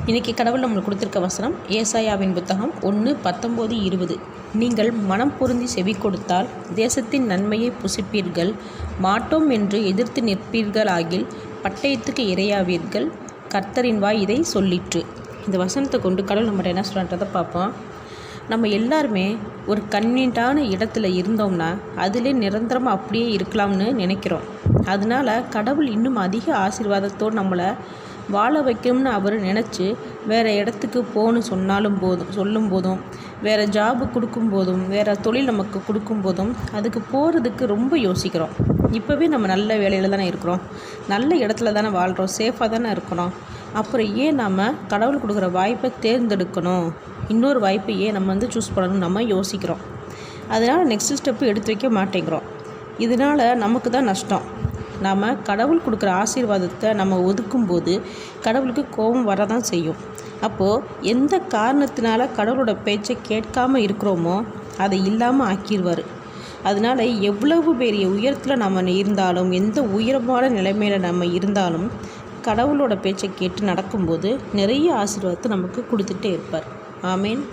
இன்றைக்கி கடவுள் நம்மளுக்கு கொடுத்துருக்க வசனம் ஏசாயாவின் புத்தகம் 1:19-20. நீங்கள் மனம் பொருந்தி செவி கொடுத்தால் தேசத்தின் நன்மையை புசிப்பீர்கள், மாட்டோம் என்று எதிர்த்து நிற்பீர்களாகில் பட்டயத்துக்கு இரையாவீர்கள். கர்த்தரின் வாய் இதை சொல்லிற்று. இந்த வசனத்தை கொண்டு கடவுள் நம்மகிட்ட என்ன சொல்கிறத பார்ப்போம். நம்ம எல்லாருமே ஒரு கன்வீனியன்ட்டான இடத்துல இருந்தோம்னா அதிலே நிரந்தரமாக அப்படியே இருக்கலாம்னு நினைக்கிறோம். அதனால் கடவுள் இன்னும் அதிக ஆசீர்வாதத்தோடு நம்மளை வாழ வைக்கணும்னு அவர் நினச்சி வேறு இடத்துக்கு போகணும் சொல்லும் போதும் வேறு ஜாபு கொடுக்கும்போதும் வேறு தொழில் நமக்கு கொடுக்கும்போதும் அதுக்கு போகிறதுக்கு ரொம்ப யோசிக்கிறோம். இப்போவே நம்ம நல்ல வேலையில் தானே இருக்கிறோம், நல்ல இடத்துல தானே வாழ்கிறோம், சேஃபாக தானே இருக்கிறோம். அப்புறம் ஏன் நம்ம கடவுள் கொடுக்குற வாய்ப்பை தேர்ந்தெடுக்கணும், இன்னொரு வாய்ப்பை ஏன் நம்ம சூஸ் பண்ணணும் நம்ம யோசிக்கிறோம். அதனால் நெக்ஸ்ட் ஸ்டெப்பு எடுத்து வைக்க மாட்டேங்கிறோம். இதனால் நமக்கு தான் நஷ்டம். நாம் கடவுள் கொடுக்குற ஆசீர்வாதத்தை நம்ம ஒதுக்கும்போது கடவுளுக்கு கோபம் வரதான் செய்யும். அப்போது எந்த காரணத்தினால கடவுளோட பேச்சை கேட்காமல் இருக்கிறோமோ அதை இல்லாமல் ஆக்கிடுவார். அதனால் எவ்வளவு பெரிய உயரத்தில் நம்ம இருந்தாலும், எந்த உயரமான நிலைமையில் நம்ம இருந்தாலும் கடவுளோட பேச்சை கேட்டு நடக்கும்போது நிறைய ஆசீர்வாதத்தை நமக்கு கொடுத்துட்டே இருப்பார். ஆமேன்.